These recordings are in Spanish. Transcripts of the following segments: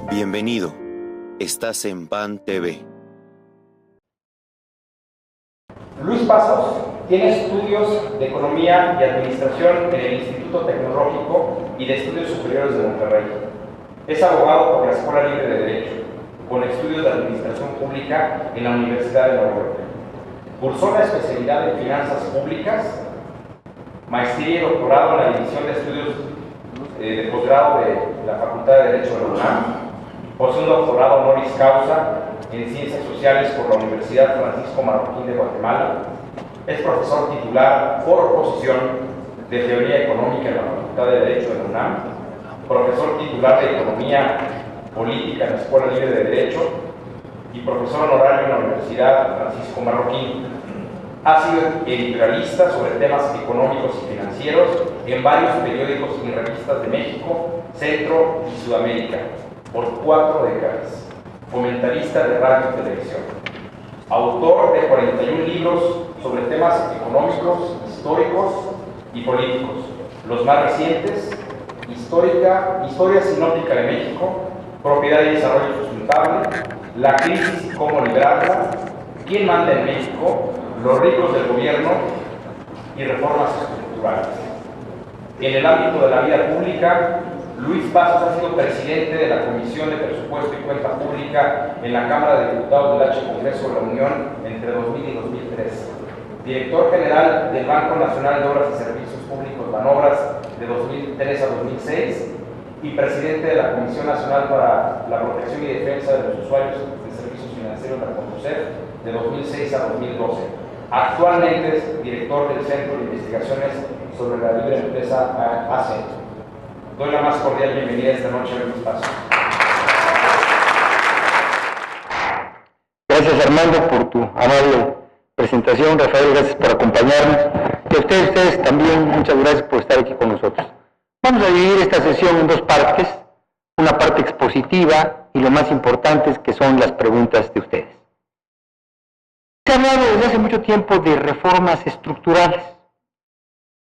Bienvenido. Estás en PAN TV. Luis Pasos tiene estudios de Economía y Administración en el Instituto Tecnológico y de Estudios Superiores de Monterrey. Es abogado por la Escuela Libre de Derecho, con estudios de Administración Pública en la Universidad de Nueva York. Cursó la especialidad en Finanzas Públicas, maestría y doctorado en la División de Estudios de Posgrado de la Facultad de Derecho de la UNAM. Posee un doctorado honoris causa en Ciencias Sociales por la Universidad Francisco Marroquín de Guatemala. Es profesor titular por oposición de Teoría Económica en la Facultad de Derecho de la UNAM, profesor titular de Economía Política en la Escuela Libre de Derecho y profesor honorario en la Universidad Francisco Marroquín. Ha sido editorialista sobre temas económicos y financieros en varios periódicos y revistas de México, Centro y Sudamérica por 4 décadas. Comentarista de radio y televisión. Autor de 41 libros sobre temas económicos, históricos y políticos. Los más recientes: Historia sinóptica de México, Propiedad y Desarrollo Sustentable, La crisis y cómo librarla, ¿Quién manda en México?, Los ricos del gobierno y Reformas estructurales. En el ámbito de la vida pública, Luis Pasos ha sido presidente de la Comisión de Presupuesto y Cuenta Pública en la Cámara de Diputados del H. Congreso de la Unión entre 2000 y 2003. Director general del Banco Nacional de Obras y Servicios Públicos, Banobras, de 2003 a 2006, y presidente de la Comisión Nacional para la Protección y Defensa de los Usuarios de Servicios Financieros, la CONDUCEF, de 2006 a 2012. Actualmente es director del Centro de Investigaciones sobre la Libre Empresa ACE. Doy la más cordial bienvenida esta noche a Luis Pasos. Gracias, Armando, por tu amable presentación. Rafael, gracias por acompañarnos. Y a ustedes también, muchas gracias por estar aquí con nosotros. Vamos a dividir esta sesión en 2 partes, una parte expositiva y lo más importante es que son las preguntas de ustedes. Se ha hablado desde hace mucho tiempo de reformas estructurales.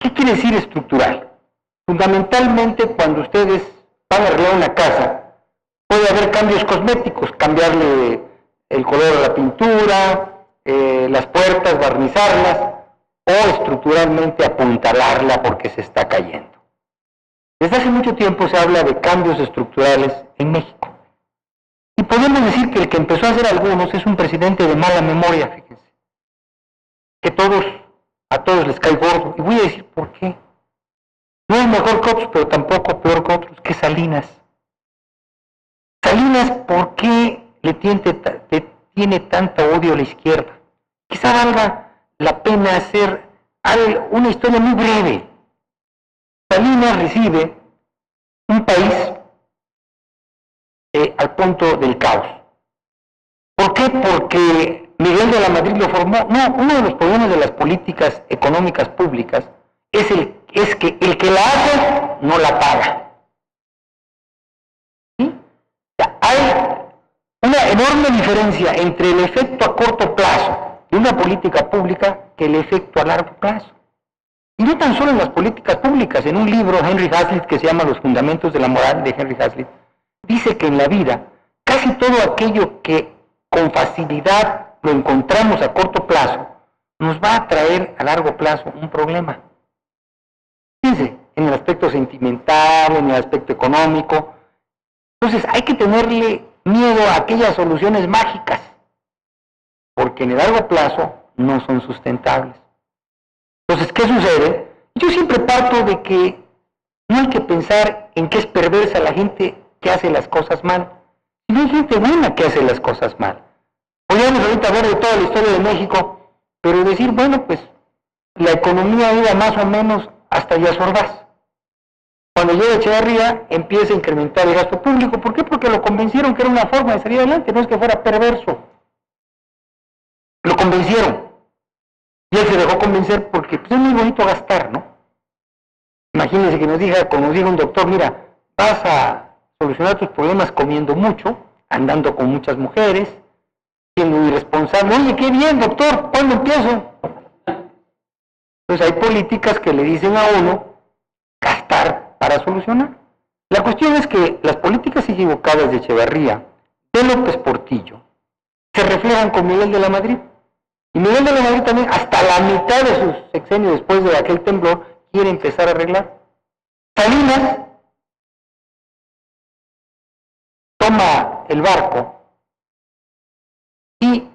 ¿Qué quiere decir estructural? Fundamentalmente, cuando ustedes van a arreglar una casa, puede haber cambios cosméticos, cambiarle el color a la pintura, las puertas, barnizarlas, o estructuralmente apuntalarla porque se está cayendo. Desde hace mucho tiempo se habla de cambios estructurales en México. Y podemos decir que el que empezó a hacer algunos es un presidente de mala memoria, fíjense. Que a todos les cae gordo. Y voy a decir por qué. No es mejor que otros, pero tampoco peor que otros, que Salinas. Salinas, ¿por qué le tiene tanto odio a la izquierda? Quizá valga la pena hacer una historia muy breve. Salinas recibe un país al punto del caos. ¿Por qué? Porque Miguel de la Madrid lo formó. No, uno de los problemas de las políticas económicas públicas es que el que la hace no la paga. ¿Sí? O sea, hay una enorme diferencia entre el efecto a corto plazo de una política pública que el efecto a largo plazo. Y no tan solo en las políticas públicas. En un libro, Henry Hazlitt, que se llama Los Fundamentos de la Moral, de Henry Hazlitt, dice que en la vida casi todo aquello que con facilidad lo encontramos a corto plazo nos va a traer a largo plazo un problema. Fíjense, en el aspecto sentimental, en el aspecto económico. Entonces hay que tenerle miedo a aquellas soluciones mágicas, porque en el largo plazo no son sustentables. Entonces, ¿qué sucede? Yo siempre parto de que no hay que pensar en que es perversa la gente que hace las cosas mal, sino hay gente buena que hace las cosas mal. Podríamos ahorita hablar de toda la historia de México, pero decir, bueno, pues la economía iba más o menos hasta Díaz Ordaz. Cuando llega Echeverría, empieza a incrementar el gasto público. ¿Por qué? Porque lo convencieron que era una forma de salir adelante, no es que fuera perverso. Lo convencieron. Y él se dejó convencer porque pues, es muy bonito gastar, ¿no? Imagínense que nos diga un doctor, mira, vas a solucionar tus problemas comiendo mucho, andando con muchas mujeres, siendo irresponsable. Oye, qué bien, doctor, ¿cuándo empiezo? Entonces hay políticas que le dicen a uno gastar para solucionar. La cuestión es que las políticas equivocadas de Echevarría, de López Portillo, se reflejan con Miguel de la Madrid. Y Miguel de la Madrid también, hasta la mitad de su sexenio después de aquel temblor, quiere empezar a arreglar. Salinas toma el barco y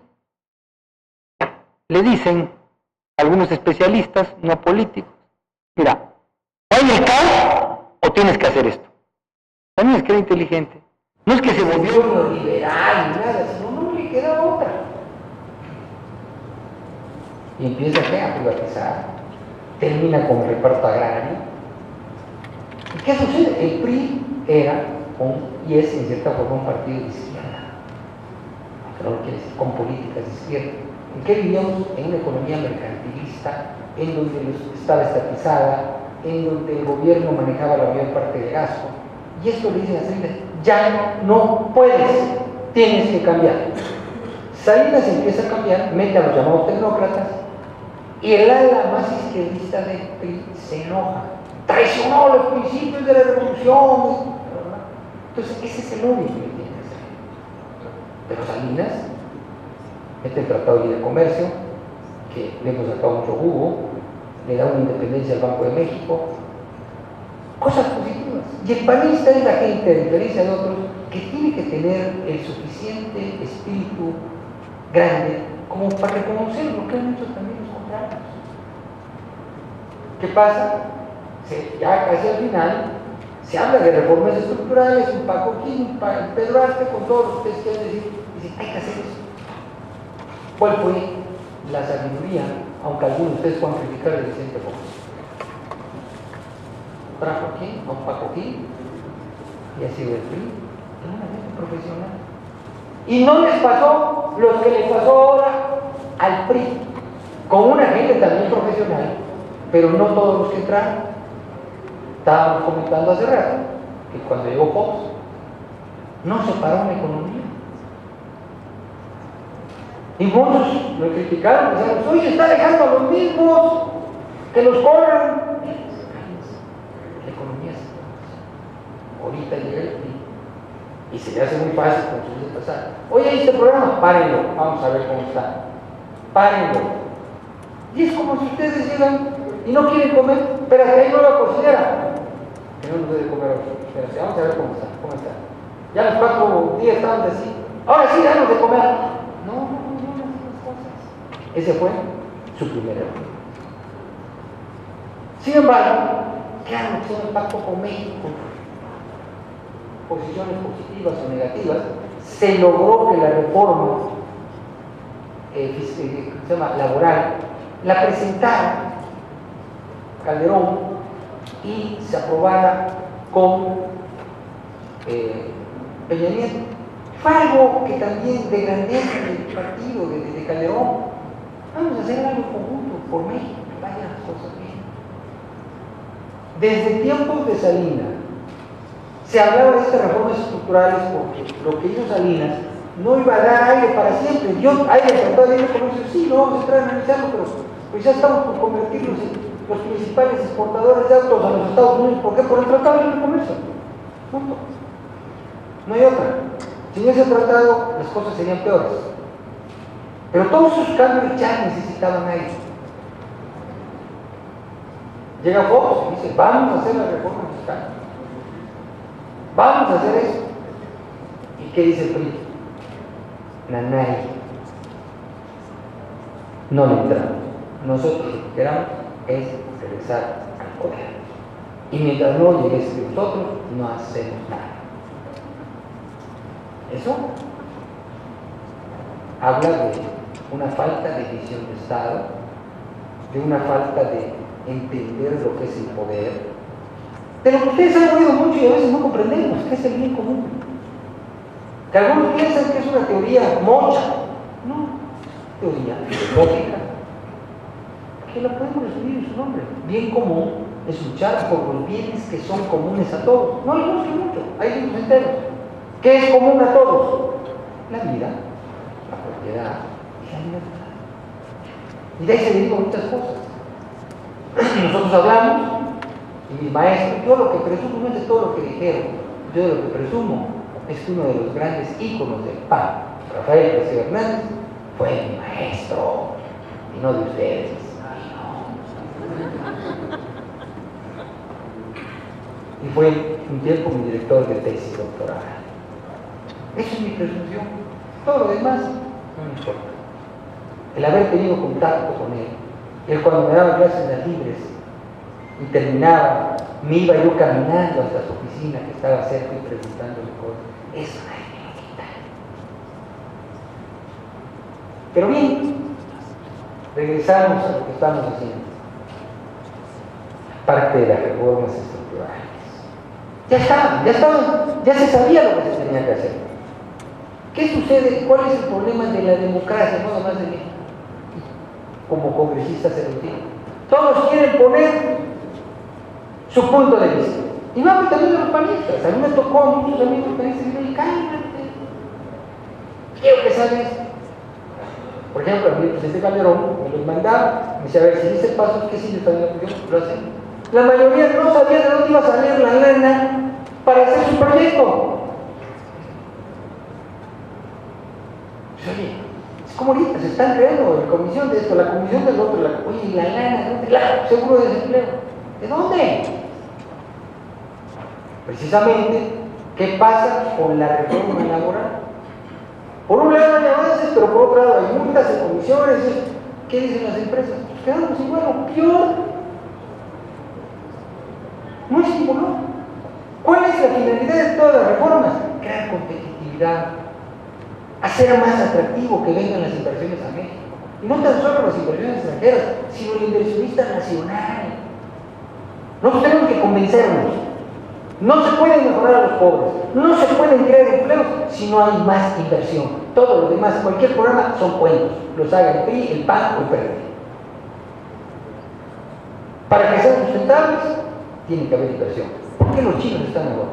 le dicen algunos especialistas, no políticos, mira, o hay el caos o tienes que hacer esto. Salinas, que era inteligente, no es que se volvió neoliberal ni nada, sino no le queda otra. Y empieza a privatizar, termina con el reparto agrario. ¿Y qué sucede? El PRI era y es en cierta forma un partido de izquierda, aunque no lo quiere decir, con políticas de izquierda. ¿En qué vivíamos? En una economía mercantilista, en donde estaba estatizada, en donde el gobierno manejaba la mayor parte del gasto. Y esto le dice a Salinas, ya no puedes, tienes que cambiar. Salinas empieza a cambiar, mete a los llamados tecnócratas, y el ala más izquierdista del PRI se enoja. Traicionó los principios de la revolución. Entonces, ese es el odio que le tiene que hacer. Pero Salinas mete el Tratado de Libre Comercio, que le hemos sacado mucho jugo, le da una independencia al Banco de México, cosas positivas. Y el panista es la gente, a diferencia de otros, que tiene que tener el suficiente espíritu grande como para reconocer lo que han hecho también los contrarios. ¿Qué pasa? Ya casi al final se habla de reformas estructurales, un Paco Quín, un Pedro Arce, con todo lo que ustedes quieren decir, dicen, hay que hacer eso. ¿Cuál fue la sabiduría, aunque algunos de ustedes puedan criticar el Vicente Fox? Trajo aquí a un Paco Quín, y ha sido el PRI, una gente profesional. Y no les pasó lo que les pasó ahora al PRI, con una gente también profesional, pero no todos los que entraron. Estábamos comentando hace rato que cuando llegó Fox no se paró la economía. Y muchos lo criticaron, decían, hoy se está dejando a los mismos que los corran. La economía se ahorita llega el PRI y se le hace muy fácil construir pasar. Oye, este programa, párenlo, vamos a ver cómo está. Párenlo. Y es como si ustedes llegan y no quieren comer, pero que hay nueva cocinera. Que no nos debe comer hoy. Pero vamos a ver cómo está. Ya los 4 días estaban así. Ahora sí, danos de comer. No, las cosas. Ese fue su primer error. Sin embargo, claro, tiene un pacto con México, posiciones positivas o negativas, se logró que la reforma laboral la presentara Calderón y se aprobara con Peña Nieto. Fue algo que también de grandeza del partido de Calderón. Vamos a hacer algo conjunto por México, que vayan las cosas bien. Desde tiempos de Salinas se hablaba de estas reformas estructurales porque lo que hizo Salinas no iba a dar aire para siempre. Hay el Tratado de Libre Comercio, sí, no vamos a entrar a analizarlo, pero pues ya estamos por convertirlos en los principales exportadores de autos a los Estados Unidos. ¿Por qué? Por el Tratado de Libre Comercio. Punto. No hay otra. Sin ese tratado las cosas serían peores. Pero todos esos cambios ya necesitaban aire. Llega Fox y dice, vamos a hacer la reforma fiscal. Vamos a hacer eso. ¿Y qué dice el PRI? Nanay. No le entramos. Nosotros lo que queramos es regresar al poder. Y mientras no llegue ese nosotros, no hacemos nada. Eso habla de una falta de visión de Estado, de una falta de entender lo que es el poder, de lo que ustedes han oído mucho y a veces no comprendemos, que es el bien común. Que algunos piensan que es una teoría mocha. No, teoría filosófica, que la podemos resumir en su nombre. Bien común es luchar por los bienes que son comunes a todos. No les gusta mucho, hay libros enteros. ¿Qué es común a todos? La vida, la propiedad y la libertad. Y de ahí se derivan muchas cosas. Nosotros hablamos Y mis maestros, yo lo que presumo no es de todo lo que dijeron, yo lo que presumo es que uno de los grandes íconos del PAN, Rafael García Hernández, fue mi maestro, y no de ustedes. Y fue un tiempo mi director de tesis doctoral. Esa es mi presunción. Todo lo demás no me importa. El haber tenido contacto con él, él cuando me daba clases en las libres y terminaba, me iba yo caminando hasta su oficina que estaba cerca y preguntándole cosas. Eso nadie me lo quita. Pero bien, regresamos a lo que estamos haciendo. Parte de las reformas estructurales. Ya se sabía lo que se tenía que hacer. ¿Qué sucede? ¿Cuál es el problema de la democracia? No nomás de México. Como congresistas se lo digo. Todos quieren poner su punto de vista. Y vamos también a los panistas. A mí me tocó a muchos amigos panistas y me dijeron, cálmate. Quiero que salga esto. Por ejemplo, el presidente Calderón me los mandaba, me decía, a ver, si dice pasos, ¿qué sí le están dando? Lo hacen. La mayoría no sabía de dónde iba a salir la lana para hacer su proyecto. Pues, oye, es como ahorita se están creando la comisión de esto, la comisión del otro, oye, la lana, ¿de dónde? La seguro de desempleo. ¿De dónde? Precisamente, ¿qué pasa con la reforma laboral? Por un lado hay avances, pero por otro lado hay multas, hay comisiones. ¿Qué dicen las empresas? Pues quedamos igual o peor. No estimuló. ¿Cuál es la finalidad de todas las reformas? Crear competitividad, hacer más atractivo que vengan las inversiones a México. Y no tan solo las inversiones extranjeras, sino el inversionista nacional. Nosotros tenemos que convencernos. No se pueden mejorar a los pobres, no se pueden crear empleos si no hay más inversión. Todo lo demás, cualquier programa, son cuentos. Los haga el PRI, el PAN o el PRD. Para que sean sustentables, tiene que haber inversión. ¿Por qué los chinos están ahora?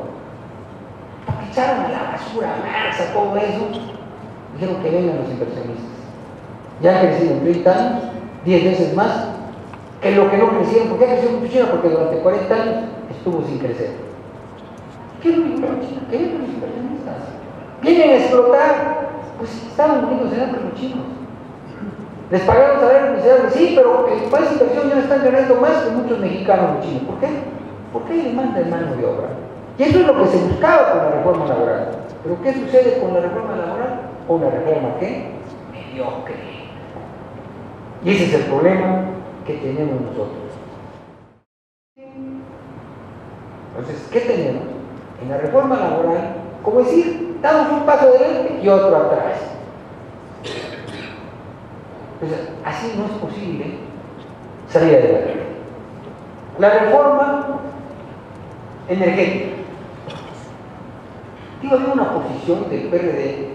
Porque echaron a la basura, a Marx, a todo eso. Dijeron que vengan los inversionistas. Ya han crecido en 30 años, 10 veces más que lo que no crecieron. ¿Por qué ha crecido mucho China? Porque durante 40 años estuvo sin crecer. ¿Qué es lo que China? ¿Qué es los inversionistas? Vienen a explotar. Pues estaban muriendo de hambre los chinos. Les pagaron salarios miserables, sí, pero el país de inversión ya están ganando más que muchos mexicanos o chinos. ¿Por qué? Porque hay demanda de mano de obra. Y eso es lo que se buscaba con la reforma laboral. ¿Pero qué sucede con la reforma laboral? Una reforma, ¿qué? Mediocre. Y ese es el problema que tenemos nosotros. Entonces, ¿qué tenemos? En la reforma laboral, como decir, damos un paso adelante y otro atrás. Entonces, así no es posible salir adelante. La reforma energética. Digo, había una posición del PRD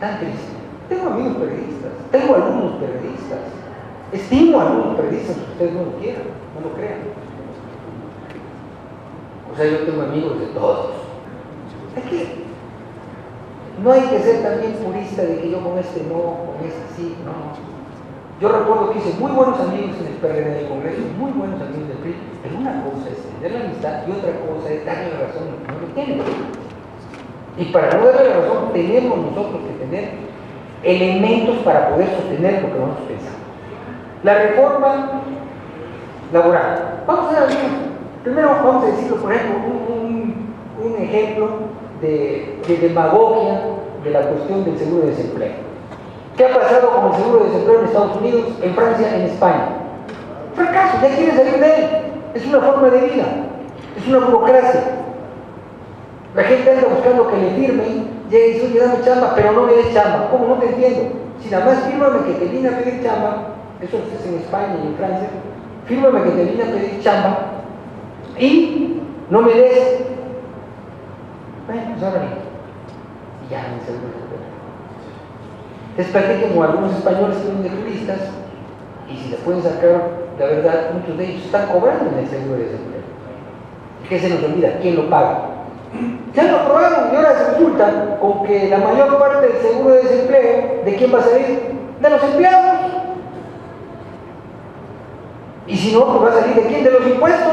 tan triste. Tengo amigos periodistas, tengo alumnos periodistas, estimo a algunos periodistas, que ustedes no lo quieran, no lo crean. O sea, yo tengo amigos de todos. Es que no hay que ser también purista de que yo con este no, con este sí, no. Yo recuerdo que hice muy buenos amigos en el PRD del Congreso, muy buenos amigos del PRI, pero una cosa es tener la amistad y otra cosa es darle la razón a los que no lo tienen. Y para no darle la razón, tenemos nosotros que tener elementos para poder sostener lo que nosotros pensamos. La reforma laboral. Vamos a ver algunos. Primero vamos a decirlo, por ejemplo, un ejemplo de demagogia de la cuestión del seguro de desempleo. ¿Qué ha pasado con el seguro de desempleo en Estados Unidos, en Francia, en España? Fracaso, ya quieren salir de él. Es una forma de vida, es una burocracia. La gente anda buscando que le firmen, llega y dice, oye, dame chamba, pero no me des chamba. ¿Cómo? No te entiendo. Si nada más fírmame que te vine a pedir chamba, eso es en España y en Francia, fírmame que te vine a pedir chamba y no me des. Bueno, pues ahora bien. Y ya me seguro de desempleo. Es prácticamente como algunos españoles que vienen de turistas y si les pueden sacar la verdad, muchos de ellos están cobrando en el seguro de desempleo. ¿Qué se nos olvida? ¿Quién lo paga? Ya lo aprobaron y ahora se resulta con que la mayor parte del seguro de desempleo, ¿de quién va a salir? De los empleados. Y si no, pues va a salir ¿de quién? De los impuestos.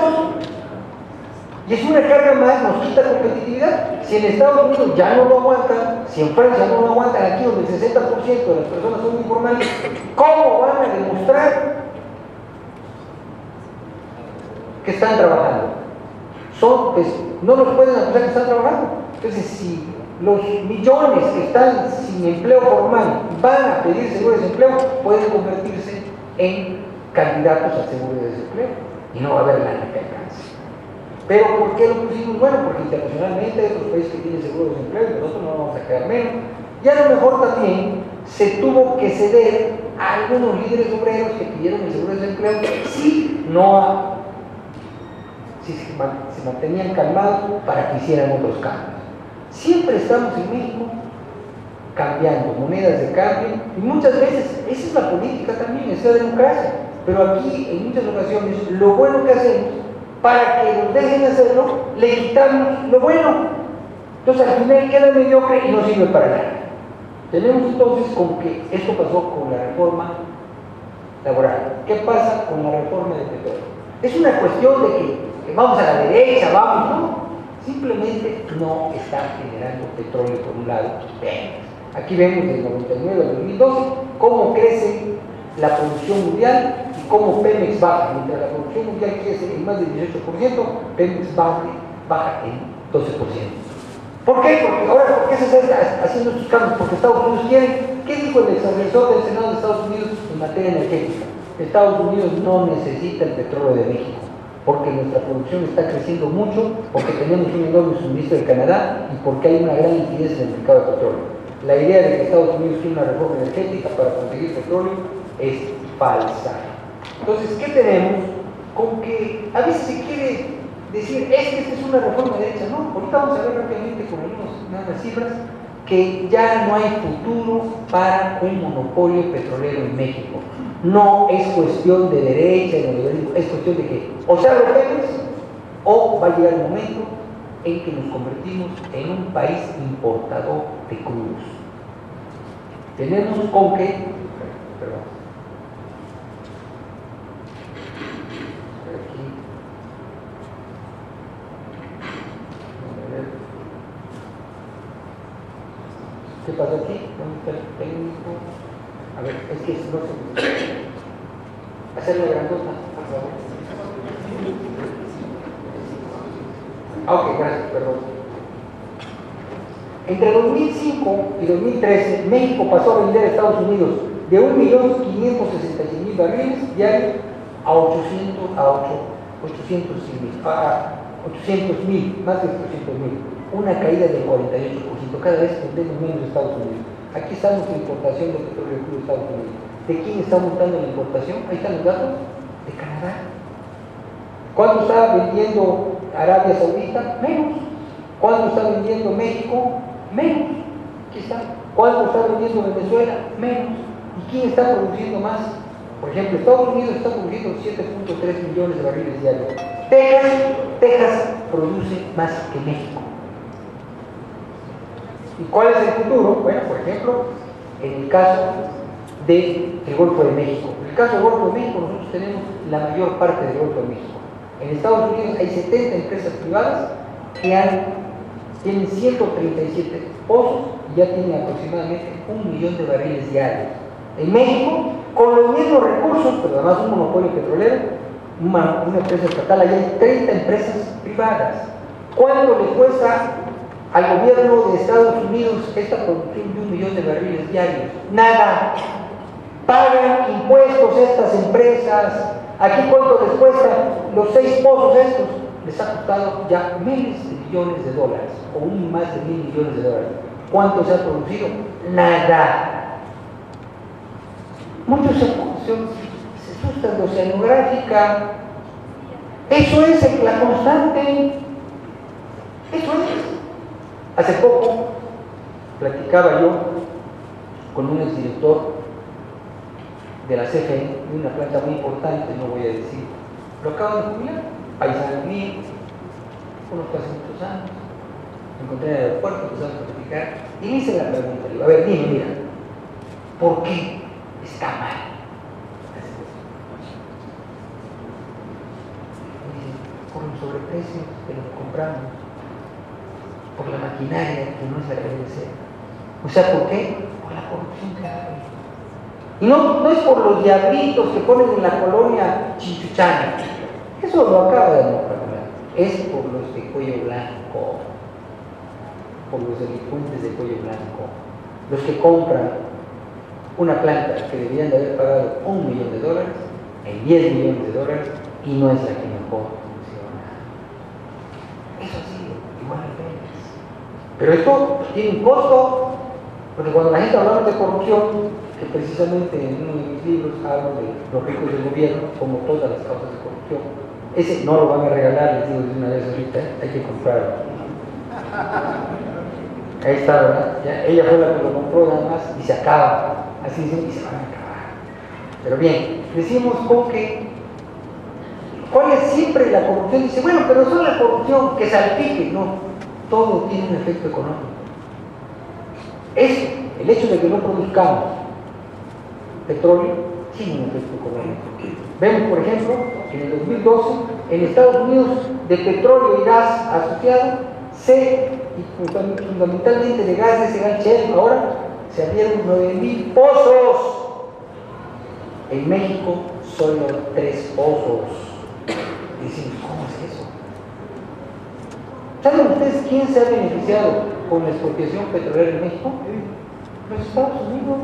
Y es una carga más, nos quita competitividad. Si en Estados Unidos ya no lo aguantan, si en Francia no lo aguantan, aquí donde el 60% de las personas son informales, ¿cómo van a demostrar que están trabajando? Pues, no los pueden acusar que están trabajando. Entonces, si los millones que están sin empleo formal van a pedir seguro de desempleo, pueden convertirse en candidatos al seguro de desempleo y no va a haber nada que alcance. Pero ¿por qué lo pusimos? Bueno, porque internacionalmente hay otros países que tienen seguro de desempleo y nosotros no vamos a quedar menos. Y a lo mejor también se tuvo que ceder a algunos líderes obreros que pidieron el seguro de desempleo si se mantenían calmados para que hicieran otros cambios. Siempre estamos en México cambiando monedas de cambio y muchas veces esa es la política también, es la democracia. Pero aquí en muchas ocasiones lo bueno que hacemos, para que nos dejen hacerlo, le quitamos lo bueno. Entonces al final queda mediocre y no sirve para nada. Tenemos entonces con que esto pasó con la reforma laboral. ¿Qué pasa con la reforma del petróleo? Es una cuestión de que vamos a la derecha, vamos, ¿no? Simplemente no está generando petróleo por un lado. Aquí vemos desde 99 al 2012 cómo crece la producción mundial y cómo Pemex baja. Mientras la producción mundial crece en más del 18%, Pemex baja en 12%. ¿Por qué? Porque ahora, ¿por qué se está haciendo estos cambios? Porque Estados Unidos quiere. ¿Qué dijo el exasesor del Senado de Estados Unidos en materia energética? Estados Unidos no necesita el petróleo de México, porque nuestra producción está creciendo mucho, porque tenemos un enorme suministro de Canadá y porque hay una gran liquidez en el mercado de petróleo. La idea de que Estados Unidos tiene una reforma energética para conseguir petróleo es falsa. Entonces, ¿qué tenemos? Con que a veces se quiere decir, esta es una reforma de derecha. No, ahorita vamos a ver rápidamente con unas cifras que ya no hay futuro para un monopolio petrolero en México. No es cuestión de derecha, es cuestión de que o se abre Pemex o va a llegar el momento en que nos convertimos en un país importador de crudos. Tenemos con que, ¿qué pasó aquí? ¿Dónde está el técnico? A ver, es que no se... Hacerlo grandota, por favor. Ok, gracias, perdón. Entre 2005 y 2013, México pasó a vender a Estados Unidos de 1.566.000 barriles diarios a 800.000, más de 800.000. Una caída del 48%. Cada vez vendemos menos a Estados Unidos. Aquí estamos en importación de petróleo crudo de Estados Unidos. ¿De quién está montando la importación? Ahí están los datos. De Canadá. ¿Cuánto está vendiendo Arabia Saudita? Menos. ¿Cuánto está vendiendo México? Menos. Aquí está. ¿Cuánto está vendiendo Venezuela? Menos. ¿Y quién está produciendo más? Por ejemplo, Estados Unidos está produciendo 7.3 millones de barriles diarios. Texas produce más que México. ¿Y cuál es el futuro? Bueno, por ejemplo, en el caso del Golfo de México. En el caso del Golfo de México, nosotros tenemos la mayor parte del Golfo de México. En Estados Unidos hay 70 empresas privadas que tienen 137 pozos y ya tienen aproximadamente 1 millón de barriles diarios. En México, con los mismos recursos, pero además un monopolio petrolero, una empresa estatal, allá hay 30 empresas privadas. ¿Cuánto le cuesta al gobierno de Estados Unidos esta producción de 1 millón de barriles diarios? Nada. Pagan impuestos estas empresas. Aquí cuánto les cuesta los 6 pozos estos. Les ha costado ya miles de millones de dólares, o más de 1.000 millones de dólares. ¿Cuánto se ha producido? Nada. Muchos se asustan de oceanográfica. Eso es la constante. Eso es. Hace poco platicaba yo con un exdirector de la CFE, de una planta muy importante, no voy a decir, lo acaban de jubilar, paisano mío, conozco hace muchos años, me encontré en el aeropuerto, empezamos a platicar, y me hice la pregunta, le digo, a ver, dime, mira, ¿por qué está mal? Me dice, por un sobreprecio. precios de lo que compramos, por la maquinaria que no es la que debe ser. O sea, ¿por qué? Por la corrupción que hay. Y no es por los diablitos que ponen en la colonia Chinchuchana. Eso lo acaba de demostrar. Es por los de cuello blanco, por los delincuentes de cuello blanco, los que compran una planta que debían de haber pagado $1 millón en $10 millones y no es la que mejor funciona. Eso ha sido igual a Pemex. Pero esto tiene un costo, porque cuando la gente habla de corrupción, que precisamente en uno de mis libros hablo de los ricos del gobierno, como todas las causas de corrupción, ese no lo van a regalar, les digo de una vez ahorita, hay que comprarlo. Ahí está, ¿verdad? Ya, ella fue la que lo compró nada más y se acaba, así dicen, y se van a acabar. Pero bien, decimos con que, ¿cuál es siempre la corrupción? Dice, bueno, pero solo la corrupción que salpique, no, todo tiene un efecto económico. Eso, el hecho de que no produzcamos petróleo, tiene un efecto económico. Vemos, por ejemplo, que en el 2012, en Estados Unidos, de petróleo y gas asociado, y fundamentalmente de gas de ese gas shale, ahora se abrieron 9,000 pozos. En México, solo 3 pozos. Dicen, ¿cómo es eso? ¿Saben ustedes quién se ha beneficiado con la expropiación petrolera en México? Los Estados Unidos.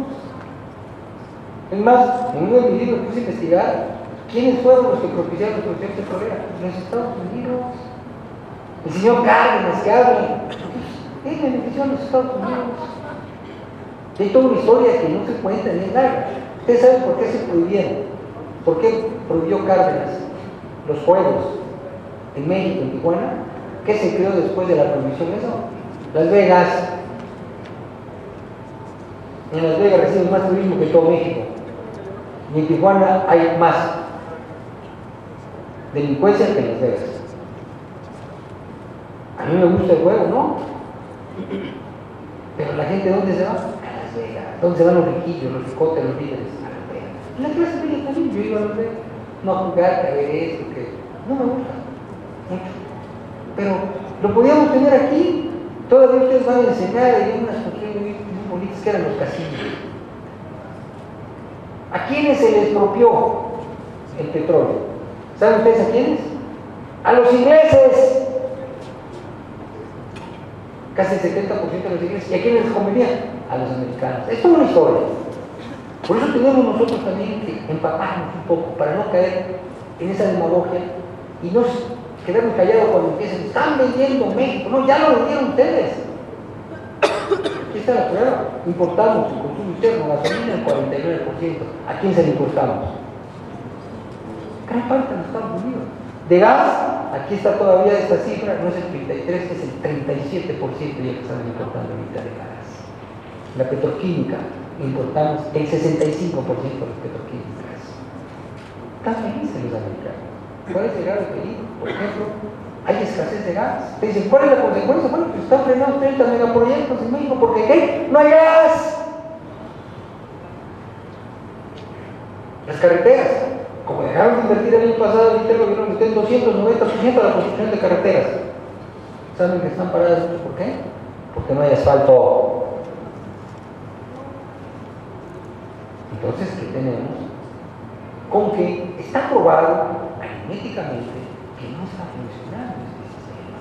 Es más, en uno de mis libros puse a investigar quiénes fueron los que propiciaron la expropiación petrolera. Los Estados Unidos. El señor Cárdenas que habla, él benefició a los Estados Unidos. Hay toda una historia que no se cuenta ni nada. Ustedes saben por qué se prohibieron. ¿Por qué prohibió Cárdenas los juegos en México, en Tijuana? ¿Qué se creó después de la prohibición de eso? Las Vegas. En Las Vegas reciben más turismo que todo México. Y en Tijuana hay más delincuencia que en Las Vegas. A mí me gusta el juego, ¿no? Pero la gente, ¿dónde se va? A Las Vegas. ¿Dónde se van los riquillos, los ricotes, los líderes? A Las Vegas. En la clase media también yo iba a Las Vegas. No a jugar, a ver esto, que no me gusta mucho. Pero lo podíamos tener aquí. Todavía ustedes van a enseñar y hay unas cuestiones muy bonitas que eran los casinos. ¿A quiénes se les expropió el petróleo? ¿Saben ustedes a quiénes? A los ingleses. Casi el 70% de los ingleses. ¿Y a quiénes les convenía? A los americanos. Esto es una historia. Por eso tenemos nosotros también que empaparnos un poco para no caer en esa demagogia y no quedarnos callados cuando empiezan. Están vendiendo México. No, ya lo vendieron ustedes. Aquí está la prueba. Importamos el consumo interno, gasolina el 49%. ¿A quién se le importamos? Gran parte de Estados Unidos. De gas, aquí está todavía esta cifra, no es el 33, es el 37% ya que están importando ahorita de gas. La petroquímica, importamos el 65% de las petroquímicas. Están felices los americanos. ¿Cuál es el grado de peligro? Por ejemplo, hay escasez de gas. Te dicen, ¿cuál es la consecuencia? Bueno, pues están frenados 30 megaproyectos en México, porque ¿qué? ¡No hay gas! Las carreteras, como dejaron de invertir el año pasado, ahorita el gobierno metió el 290% a la construcción de carreteras. ¿Saben que están paradas? ¿Por qué? Porque no hay asfalto. Entonces, ¿qué tenemos? Con que está probado aritméticamente que no está funcionando este sistema.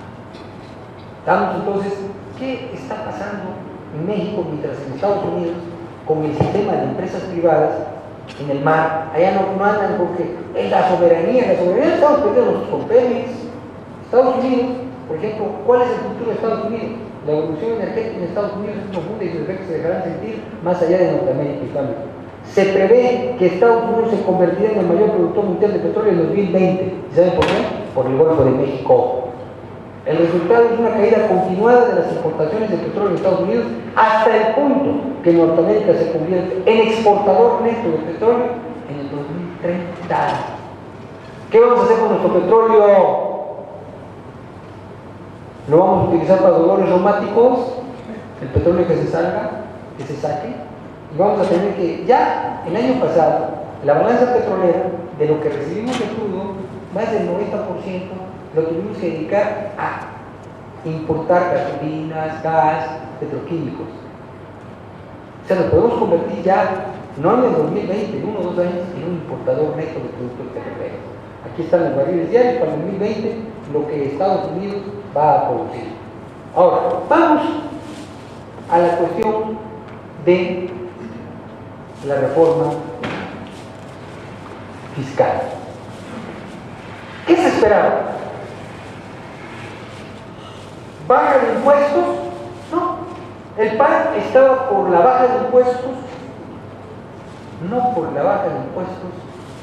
Estamos entonces, ¿qué está pasando en México mientras en Estados Unidos con el sistema de empresas privadas en el mar? Allá no andan porque en la soberanía estamos perdiendo con Pemex. Estados Unidos, por ejemplo, ¿cuál es el futuro de Estados Unidos? La evolución energética en Estados Unidos es profunda y sus efectos se dejarán sentir más allá de Norteamérica y Canadá. Se prevé que Estados Unidos se convertirá en el mayor productor mundial de petróleo en 2020. ¿Y saben por qué? Por el Golfo de México. El resultado es una caída continuada de las importaciones de petróleo en Estados Unidos hasta el punto que Norteamérica se convierte en exportador neto de petróleo en el 2030. ¿Qué vamos a hacer con nuestro petróleo? ¿Lo vamos a utilizar para dolores reumáticos? ¿El petróleo que se salga, que se saque? Y vamos a tener que, ya el año pasado, la balanza petrolera, de lo que recibimos de crudo, más del 90% lo tuvimos que dedicar a importar gasolinas, gas, petroquímicos. O sea, nos podemos convertir ya, no en el 2020, en 1 o 2 años, en un importador neto de productos petroleros. Aquí están los barriles diarios para el 2020, lo que Estados Unidos va a producir. Ahora, vamos a la cuestión de la reforma fiscal. ¿Qué se esperaba? ¿Baja de impuestos? No. El PAN estaba por la baja de impuestos, no por la baja de impuestos,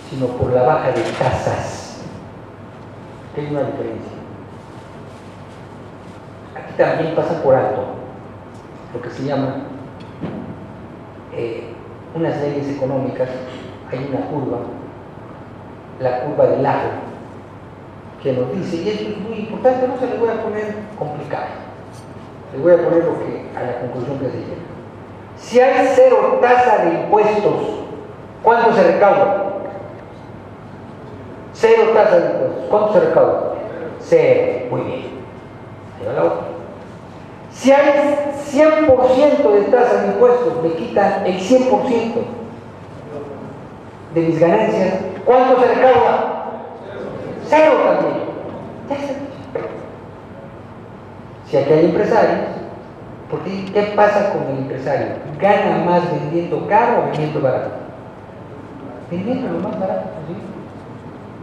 sino por la baja de tasas. Hay una diferencia. Aquí también pasa por alto lo que se llama unas leyes económicas. Hay una curva, la curva del lago, que nos dice, y esto es muy importante, no se les voy a poner complicado, les voy a poner lo que, a la conclusión que se llega. Si hay 0 tasa de impuestos, ¿cuánto se recauda? 0 tasa de impuestos, ¿cuánto se recauda? 0, muy bien. Ahí va la otra. Si hay 100% de tasa de impuestos, me quitan el 100% de mis ganancias, ¿cuánto se recauda? 0 también. Ya está. Si aquí hay empresarios, porque ¿qué pasa con el empresario? ¿Gana más vendiendo caro o vendiendo barato? Vendiendo lo más barato posible.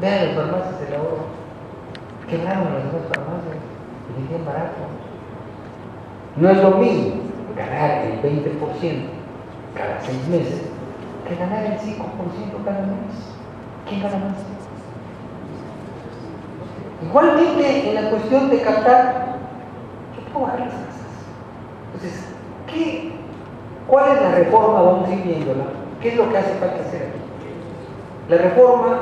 Vean las farmacias del ahorro. Quebraron las demás farmacias y vendían barato. No es lo mismo ganar el 20% cada 6 meses que ganar el 5% cada mes. ¿Quién gana más? Igualmente, en la cuestión de captar, yo puedo bajar las tasas. Entonces, ¿cuál es la reforma? Vamos a ir viéndola. ¿Qué es lo que hace falta hacer aquí? La reforma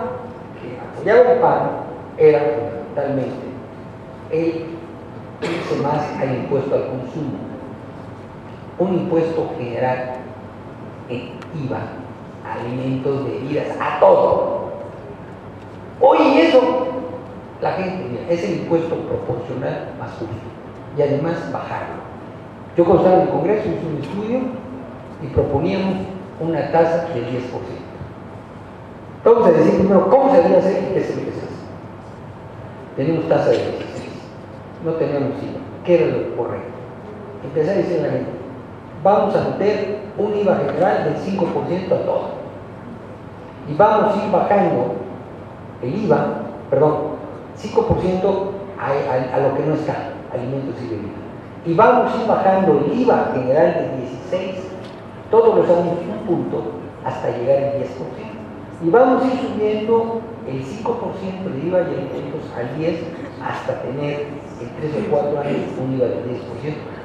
que apoyaba el PAN era fundamentalmente el irse más al impuesto al consumo, un impuesto general en IVA, alimentos, bebidas, a todo. Oye, eso, la gente, mira, es el impuesto proporcional más justo y además bajarlo. Yo cuando estaba en el Congreso hice un estudio y proponíamos una tasa del 10%. Vamos a decir primero cómo se debe hacer y qué se debe hacer. Tenemos tasa de 16, no tenemos IVA. ¿Qué era lo correcto? Empezar a decir a la gente, vamos a meter un IVA general del 5% a todo. Y vamos a ir bajando el IVA, perdón, 5% a lo que no está, alimentos y bebidas. Y vamos a ir bajando el IVA general del 16 todos los años un punto hasta llegar al 10%. Y vamos a ir subiendo el 5% de IVA y alimentos al 10 hasta tener en 3 o 4 años un IVA del 10%.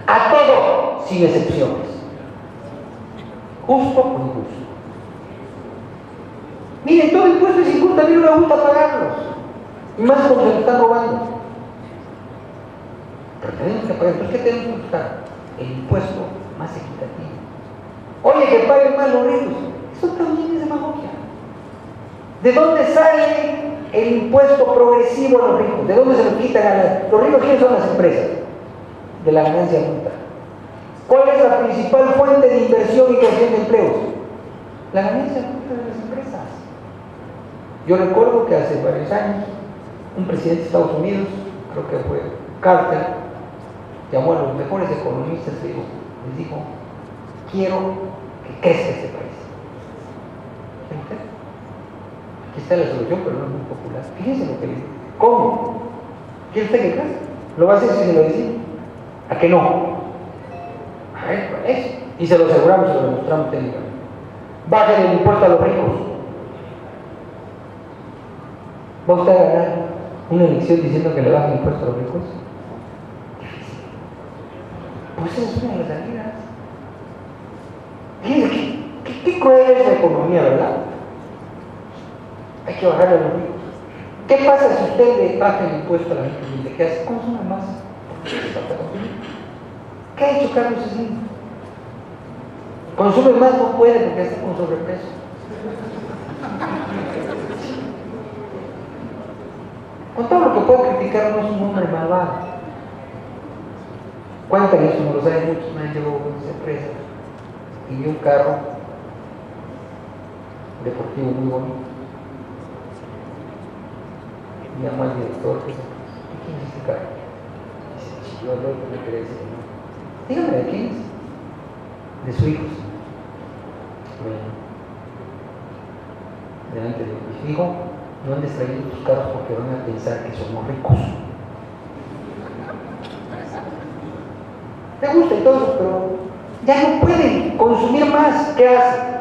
A todo, sin excepciones. ¿Justo o injusto? Miren, todo impuesto es injusto, a mí no me gusta pagarlos. Y más cuando se lo están robando. Pero tenemos que pagar. Entonces, ¿qué tenemos que buscar? El impuesto más equitativo. Oye, que paguen más los ricos. Eso también es demagogia. ¿De dónde sale el impuesto progresivo a los ricos? ¿De dónde se lo quitan a los ricos? ¿Quiénes son las empresas? De la ganancia bruta. ¿Cuál es la principal fuente de inversión y creación de empleos? La ganancia bruta de las empresas. Yo recuerdo que hace varios años un presidente de Estados Unidos, creo que fue Carter, llamó a los mejores economistas y les dijo, quiero que crezca este país. Aquí está la solución, pero no es muy popular. Fíjense lo que le digo. ¿Cómo? ¿Quiere usted que crezca? ¿Lo va a hacer si se lo decimos? ¿A que no? A ver, ¿cuál es? Y se lo aseguramos, se lo demostramos técnicamente. Bajen el impuesto a los ricos. ¿Va usted a ganar una elección diciendo que le bajen el impuesto a los ricos? Difícil. Pues esa es una de las salidas. Fíjense, qué cruel es la economía, ¿verdad? Hay que bajarle a los ricos. ¿Qué pasa si usted le baja el impuesto a la gente humilde? ¿Qué hace? Consume más. ¿Qué ha hecho Carlos Slim? Consume más, no puede porque está con sobrepeso. Con todo lo que puedo criticar, no es un hombre malvado. Cuentan eso, no lo saben muchos, me han llevado a esa empresa y vi un carro deportivo muy bonito. Y llamo al director, ¿de quién es este carro? Dice, yo no me quería decir, ¿no? Dígame, ¿de quién es? De su hijo. Bueno, delante de mi hijo, no andes trayendo tus carros porque van a pensar que somos ricos. Te gusta y todo, pero ya no pueden consumir más. ¿Qué hacen?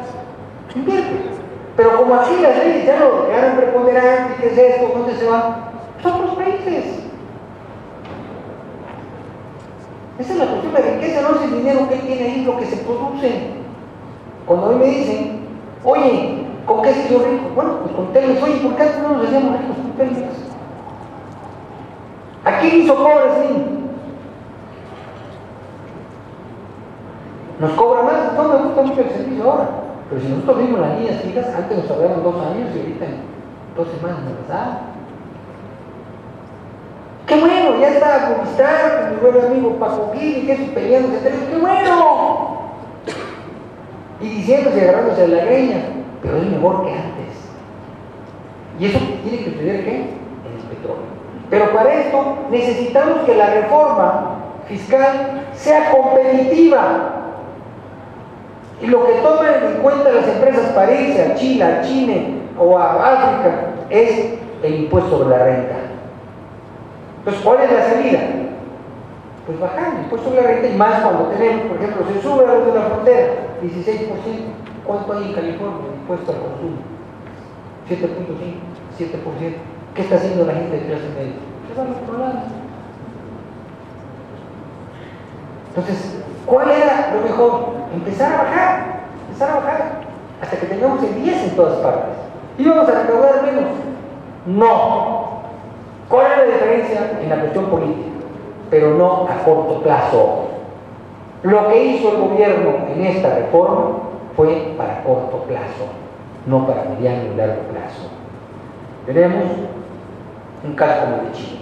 Invierte. Pero como así las leyes ya lo declaran preponderante, ¿qué es esto? ¿Dónde se van? Son otros países. Esa es la cuestión de riqueza, no es el dinero que él tiene ahí, lo que se produce. Cuando a mí me dicen, oye, ¿con qué se hizo rico? Bueno, pues con Telmex. Oye, ¿por qué antes no nos hacíamos ricos con Telmex? ¿A quién hizo pobres, sí? Nos cobra más, no me gusta mucho el servicio ahora, pero si nosotros vimos las líneas fijas, antes nos tardaban 2 años y ahorita en 2 semanas nos las da. ¡Qué bueno! Ya está Movistar con mi buen amigo Paco Gil y que es peleando de Telmex. ¡Qué bueno! Y diciéndose y agarrándose de la greña, pero es mejor que antes. ¿Y eso tiene que suceder qué? En el petróleo. Pero para esto necesitamos que la reforma fiscal sea competitiva. Y lo que toman en cuenta las empresas para irse a Chile, a Chile o a África es el impuesto sobre la renta. Entonces, ¿cuál es la salida? Pues bajar el impuesto sobre la renta, y más cuando tenemos, por ejemplo, se sube a los de la frontera, 16%. ¿Cuánto hay en California de impuesto al consumo? 7.5, 7%. ¿Qué está haciendo la gente de clase media? Se va al otro lado. Entonces, ¿cuál era lo mejor? Empezar a bajar, hasta que tengamos el 10 en todas partes. ¿Y vamos a recaudar menos? No. ¿Cuál es la diferencia en la cuestión política? Pero no a corto plazo. Lo que hizo el gobierno en esta reforma fue para corto plazo, no para mediano y largo plazo. Tenemos un caso como el de Chile.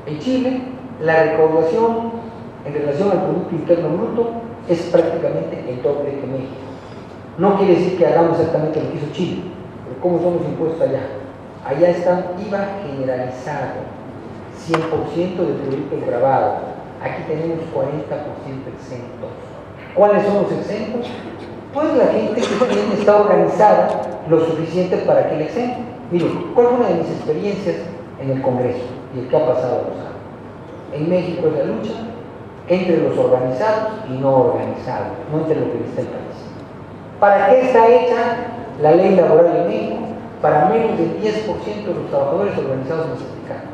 En Chile, la recaudación en relación al Producto Interno Bruto es prácticamente el doble que México. No quiere decir que hagamos exactamente lo que hizo Chile, pero ¿cómo somos impuestos allá? Allá está IVA generalizado, 100% de productos grabados. Aquí tenemos 40% exentos. ¿Cuáles son los exentos? Pues la gente que también está organizada lo suficiente para que le exenten. Miren, ¿cuál fue una de mis experiencias en el Congreso y el que ha pasado los años? En México es la lucha entre los organizados y no organizados, no entre lo que está el país. ¿Para qué está hecha la ley laboral en México? Para menos del 10% de los trabajadores organizados en los sindicatos.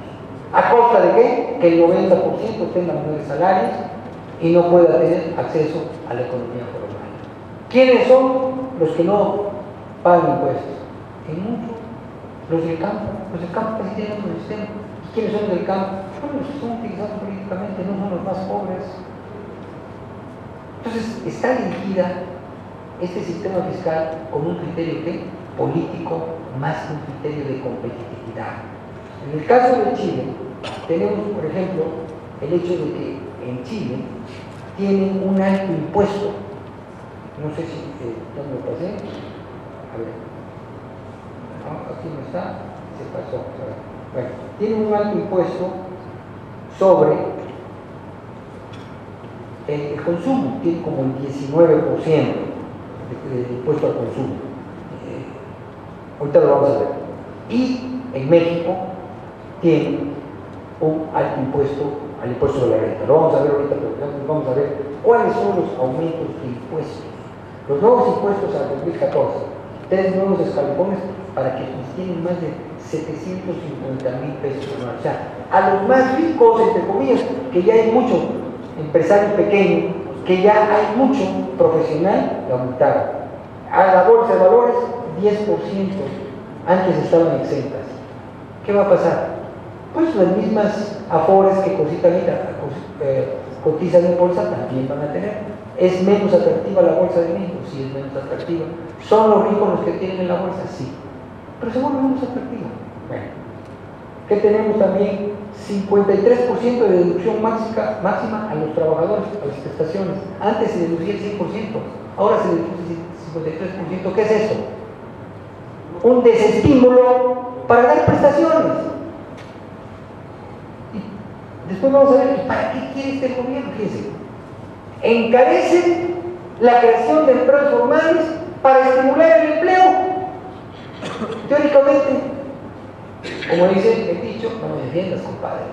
¿A costa de qué? Que el 90% tenga menores salarios y no pueda tener acceso a la economía formal. ¿Quiénes son los que no pagan impuestos? En muchos, los del campo. Los del campo casi tienen otro sistema. ¿Y quiénes son del campo? Son los que son utilizados políticamente, no son los más pobres. Entonces, está dirigida este sistema fiscal con un criterio ¿qué? Político, más que un criterio de competitividad. En el caso de Chile, tenemos, por ejemplo, el hecho de que en Chile tienen un alto impuesto. No sé si ¿dónde lo pasé? A ver. No, aquí no está, se pasó. Bueno, tienen un alto impuesto sobre el consumo, tiene como el 19% de impuesto al consumo. Ahorita lo vamos a ver. Y en México tiene un alto impuesto al impuesto sobre la renta. Lo vamos a ver ahorita, pero vamos a ver cuáles son los aumentos de impuestos. Los nuevos impuestos al 2014, 3 nuevos escalones para quienes tienen más de 750,000 pesos anuales. O sea, a los más ricos, entre comillas, que ya hay mucho empresario pequeño, que ya hay mucho profesional, lo aumentaron. A la bolsa de valores, 10%, antes estaban exentas. ¿Qué va a pasar? Pues las mismas afores que cotizan en bolsa también van a tener. ¿Es menos atractiva la bolsa de México? Sí, es menos atractiva. ¿Son los ricos los que tienen en la bolsa? Sí. Pero se vuelve menos atractiva. Bueno, que tenemos también 53% de deducción máxima a los trabajadores, a las prestaciones. Antes se deducía el 100%, ahora se deduce el 53%. ¿Qué es eso? Un desestímulo para dar prestaciones. Y después vamos a ver, ¿para qué quiere este gobierno? Fíjense, encarecen la creación de empleos formales para estimular el empleo. Teóricamente, como dice el dicho, no me defiendas, compadre.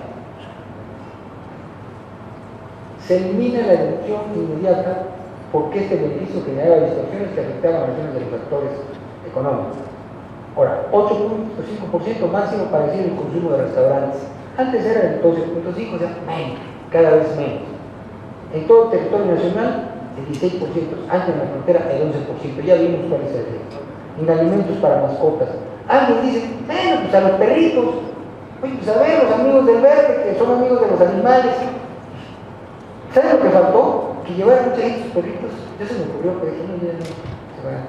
Se elimina la deducción inmediata porque este beneficio generaba distorsiones que afectaban a algunos de los factores económicos. Ahora, 8.5% máximo para decir el consumo de restaurantes. Antes era el 12.5%, o sea, menos, cada vez menos. En todo el territorio nacional, el 16%, antes en la frontera el 11%, ya vimos cuál es el efecto. En alimentos para mascotas. Alguien dice, bueno, pues a los perritos, oye, pues a ver, los amigos del verde, que son amigos de los animales. ¿Saben lo que faltó? Que llevaran mucha gente sus perritos. Ya se me ocurrió, pero dije, no, ya no, se van.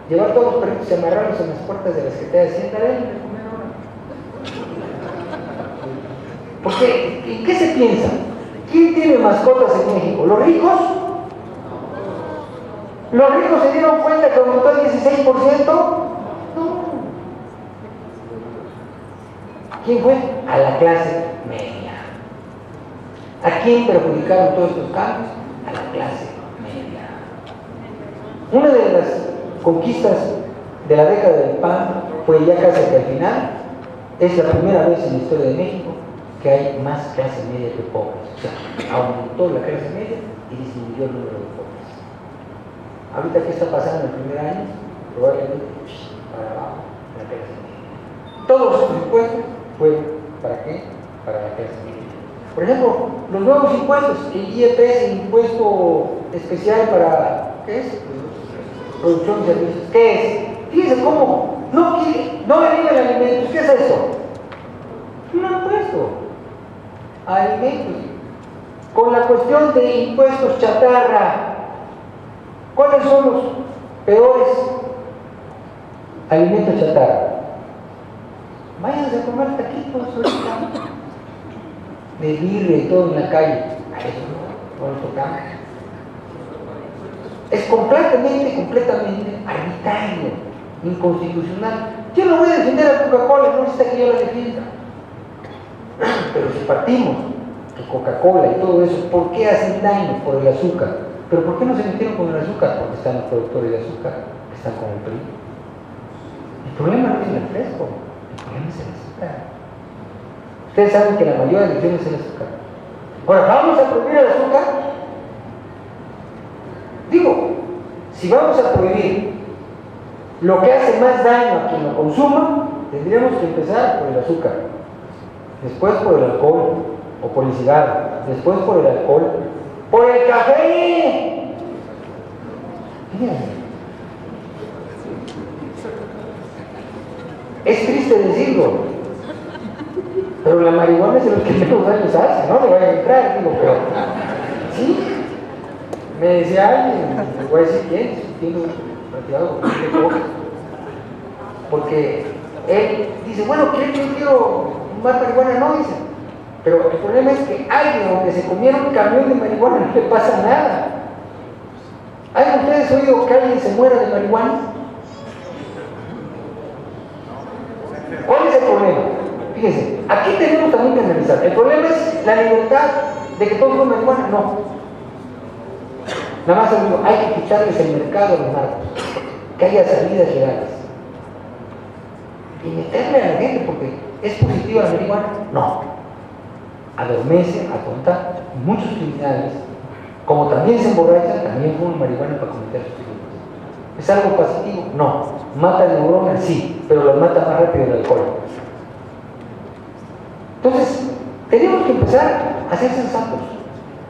Llevar todos los perritos y amarrarlos en las puertas de la Secretaría de Hacienda, de comer ahora. Porque, ¿en qué se piensa? ¿Quién tiene mascotas en México? ¿Los ricos? ¿Los ricos se dieron cuenta que aumentó el 16%? No. ¿Quién fue? A la clase media. ¿A quién perjudicaron todos estos cambios? A la clase media. Una de las conquistas de la década del PAN fue ya casi que al final. Es la primera vez en la historia de México que hay más clase media que pobres. O sea, aumentó la clase media y disminuyó el número de pobres. Ahorita, ¿qué está pasando en el primer año? Probablemente para abajo la clase media. Todos esos impuestos fueron, ¿para qué? Para la clase media. Por ejemplo, los nuevos impuestos, el IEPS, el impuesto especial para, ¿qué es? Producción de servicios. ¿Qué es? Fíjense cómo no elimina alimentos. ¿Qué es eso? Un impuesto a alimentos. Con la cuestión de impuestos chatarra, ¿cuáles son los peores alimentos chatarra? Váyanse a comer taquitos ahorita de birria y todo en la calle. A eso no nos tocamos. Es completamente arbitrario, inconstitucional. Yo no voy a defender a Coca-Cola, no necesita que yo la defienda. Pero si partimos que Coca-Cola y todo eso, ¿por qué hacen daño? Por el azúcar. ¿Pero por qué no se metieron con el azúcar? Porque están los productores de azúcar, que están con el PRI. El problema no es el refresco, el problema es el azúcar. Ustedes saben que la mayor adicción es el azúcar. Ahora, ¿vamos a prohibir el azúcar? Digo, si vamos a prohibir lo que hace más daño a quien lo consuma, tendríamos que empezar por el azúcar, después por el alcohol o por el cigarro, después por el alcohol, por el café. Fíjense. Es triste decirlo, pero la marihuana es de los que menos daños hace, no le vaya a entrar, digo, pero sí. Me decía alguien, les voy a decir quién, entiendo retirado porque él dice, bueno, yo quiero fumar marihuana, no, dice, pero el problema es que alguien, aunque se comiera un camión de marihuana, no le pasa nada. ¿Han ustedes oído que alguien se muera de marihuana? ¿Cuál es el problema? Fíjense, aquí tenemos también que analizar. El problema es la libertad de que todos fumen marihuana, no. Nada más amigo, hay que quitarles el mercado a los narcos, que haya salidas legales y meterle a la gente, porque ¿es positiva la marihuana? No. Adormece, atonta, y muchos criminales, como también se emborrachan, también fuman marihuana para cometer sus delitos. ¿Es algo positivo? No. ¿Mata neuronas? Sí, pero las mata más rápido el alcohol. Entonces, tenemos que empezar a ser sensatos,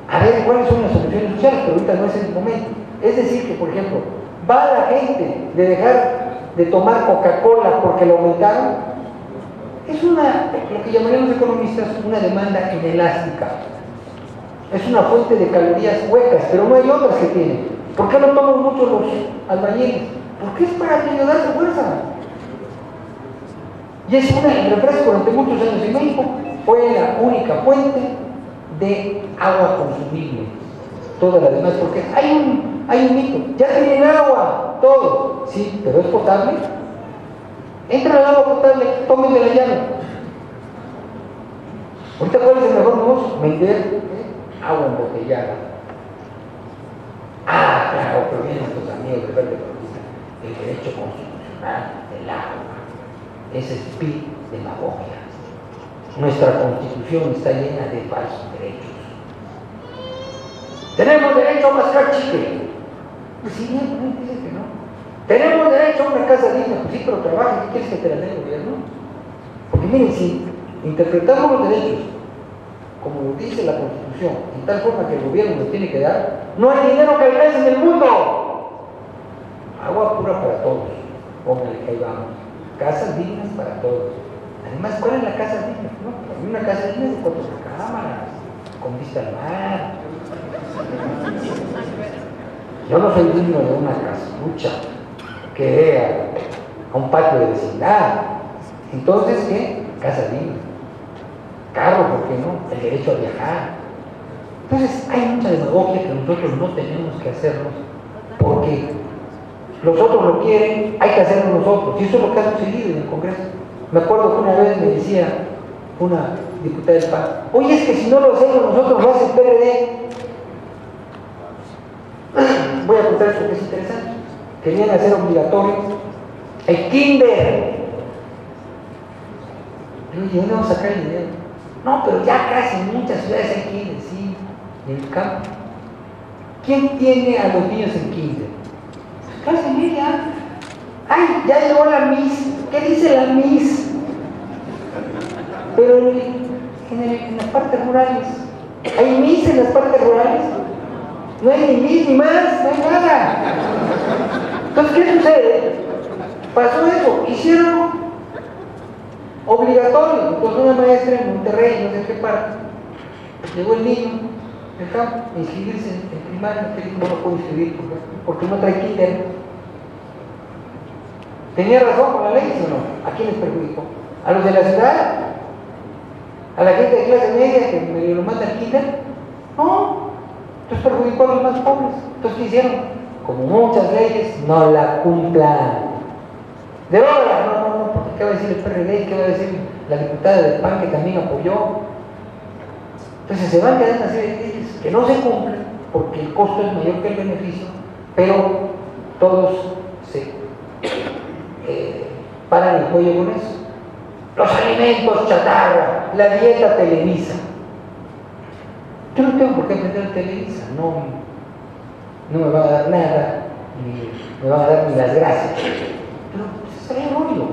a ver cuáles son las soluciones sociales, pero ahorita no es el momento. Es decir, que por ejemplo, va la gente de dejar de tomar Coca-Cola porque lo aumentaron. Es lo que llamarían los economistas una demanda inelástica. Es una fuente de calorías huecas, pero no hay otras que tienen. ¿Por qué no toman mucho los albañiles? Porque es para que ellos darse fuerza. Y es el refresco durante muchos años en México fue la única fuente de agua consumible. Todas las demás, porque hay un mito, ya tienen agua, todo, sí, pero es potable. Entra el agua potable, tomen de la llave. Ahorita, ¿cuál es el mejor negocio? Vender agua embotellada. Ah, claro, pero vienen nuestros amigos de Verde Ecologista, el derecho constitucional del agua. Ese es pi demagogia. Nuestra constitución está llena de falsos derechos. Tenemos derecho a mascar chicle. Pues sí, bien, dicen que no. Tenemos derecho a una casa digna. Pues sí, pero trabaja, ¿qué quieres que te la dé el gobierno? Porque miren, si interpretamos los derechos como lo dice la Constitución, en tal forma que el gobierno nos tiene que dar, no hay dinero que alcance en el mundo. Agua pura para todos. Póngale que ahí vamos. Casas dignas para todos. Además, ¿cuál es la casa digna? No, para mí una casa digna es de 4 cámaras, con vista al mar. Yo no soy digno de una casucha que dé a un patio de vecindad. Entonces, ¿qué? Casa digna. Carro, ¿por qué no? El derecho a viajar. Entonces, hay mucha demagogia que nosotros no tenemos que hacernos porque los otros lo quieren, hay que hacerlo nosotros. Y eso es lo que ha sucedido en el Congreso. Me acuerdo que una vez me decía una diputada del PAN, oye, es que si no lo hacemos nosotros, lo hace el PRD. Voy a contar esto que es interesante. Querían hacer obligatorio el kinder. Pero oye, ¿dónde vamos a sacar el dinero? No, pero ya casi en muchas ciudades hay kinder, sí, en el campo. ¿Quién tiene a los niños en kinder? Pues clase media. ¡Ay, ya llegó la Miss! ¿Qué dice la Miss? Pero en las partes rurales. ¿Hay Miss en las partes rurales? No hay ni Miss ni más, no hay nada. Entonces, ¿qué sucede? Pasó eso, hicieron obligatorio. Entonces una maestra en Monterrey, no sé qué parte, llegó el niño, dejaba inscribirse en primaria, que no lo puedo inscribir porque no trae kinder. ¿Tenía razón con la ley o no? ¿A quién les perjudicó? ¿A los de la ciudad? ¿A la gente de clase media que me lo manda al kinder? No. Entonces perjudicó a los más pobres. Entonces, ¿qué hicieron? Como muchas leyes, no la cumplan. De verdad, no, porque ¿qué va a decir el PRD? ¿Qué va a decir la diputada del PAN que también apoyó? Entonces se van quedando una serie de leyes que no se cumplen porque el costo es mayor que el beneficio, pero todos se paran el cuello con eso. Los alimentos chatarra, la dieta Televisa. Yo no tengo por qué aprender Televisa, no me va a dar nada, ni me va a dar ni las gracias. Pero sería obvio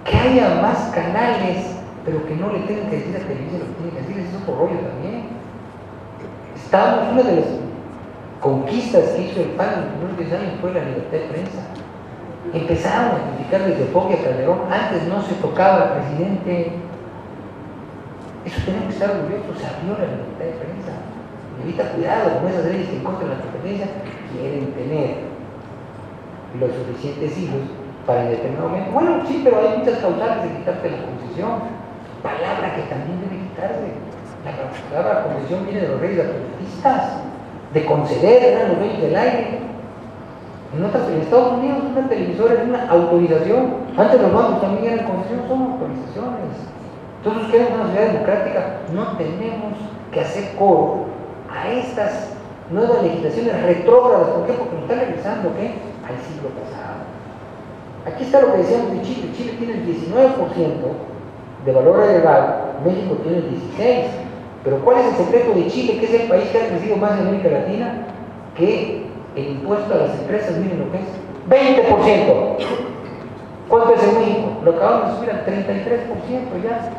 que haya más canales, pero que no le tengan que decir a Televisa lo que tienen que decir, eso es otro rollo también. Una de las conquistas que hizo el PAN en los primeros 10 años fue la libertad de prensa. Empezaron a criticar desde Fox y a Calderón, antes no se tocaba al presidente. Eso tenemos que estar orgullosos, se abrió la libertad de prensa. Y evita cuidado con esas leyes que en contra de la competencia quieren tener los suficientes hijos para en determinado momento. Bueno, sí, pero hay muchas causales de quitarte la concesión, palabra que también debe quitarse. La palabra concesión viene de los reyes absolutistas, de conceder, eran los reyes del aire. En Estados Unidos una televisora es una autorización. Antes los bancos también eran concesión, son autorizaciones. Entonces queremos una sociedad democrática, no tenemos que hacer coro a estas nuevas legislaciones retrógradas. ¿Por qué? Porque nos están regresando, ¿qué? Al siglo pasado. Aquí está lo que decíamos de Chile. Chile tiene el 19% de valor agregado, México tiene el 16%. Pero ¿cuál es el secreto de Chile, que es el país que ha crecido más en América Latina? Que el impuesto a las empresas, miren lo que es, 20%. ¿Cuánto es en México? Lo acabamos de subir al 33% ya.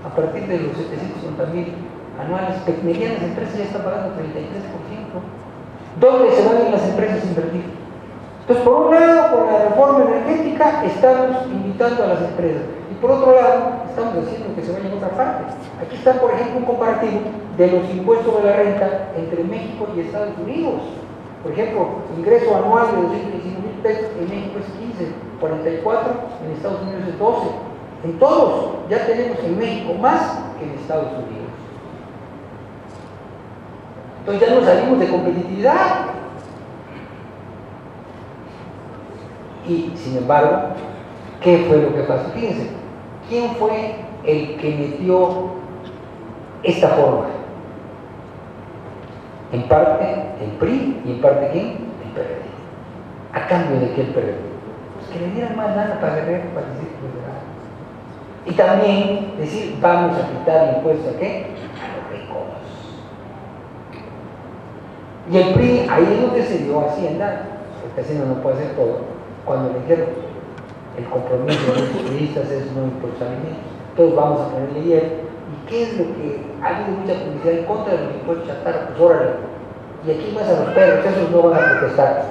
A partir de los 750,000 anuales, medianas empresas ya están pagando 33%. ¿Dónde se van a ir las empresas a invertir? Entonces, por un lado, con la reforma energética, estamos invitando a las empresas. Y por otro lado, estamos diciendo que se vayan a otra parte. Aquí está, por ejemplo, un comparativo de los impuestos de la renta entre México y Estados Unidos. Por ejemplo, ingreso anual de 225,000 pesos en México es 15, 44, en Estados Unidos es 12. En todos ya tenemos en México más que en Estados Unidos. Entonces ya nos salimos de competitividad. Y sin embargo, ¿qué fue lo que pasó? Fíjense, ¿quién fue el que metió esta forma? En parte el PRI y en parte ¿quién? El PRD. ¿A cambio de qué el PRD? Pues que le dieran más lana para Guerrero, para el Distrito Federal. Y también decir, vamos a quitar impuestos ¿a qué? A los ricos. Y el PRI, ahí es donde se dio Hacienda, porque Hacienda no puede hacer todo, cuando le dijeron, el compromiso de los periodistas es no impuestos alimentos, entonces vamos a ponerle hielo. ¿Y qué es lo que ha habido mucha publicidad en contra de los impuestos chatarra? Pues órale, y aquí más a los perros, esos no van a protestar.